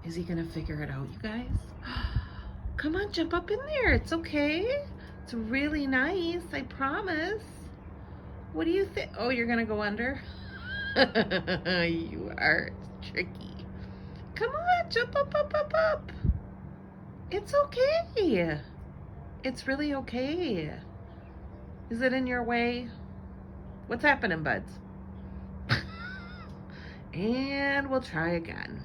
Is he gonna figure it out, you guys? Come on, jump up in there. It's okay. It's really nice, I promise. What do you think? Oh, you're gonna go under? You are tricky. Come on, jump up, up, up, up. It's okay. It's really okay. Is it in your way? What's happening, buds? And we'll try again.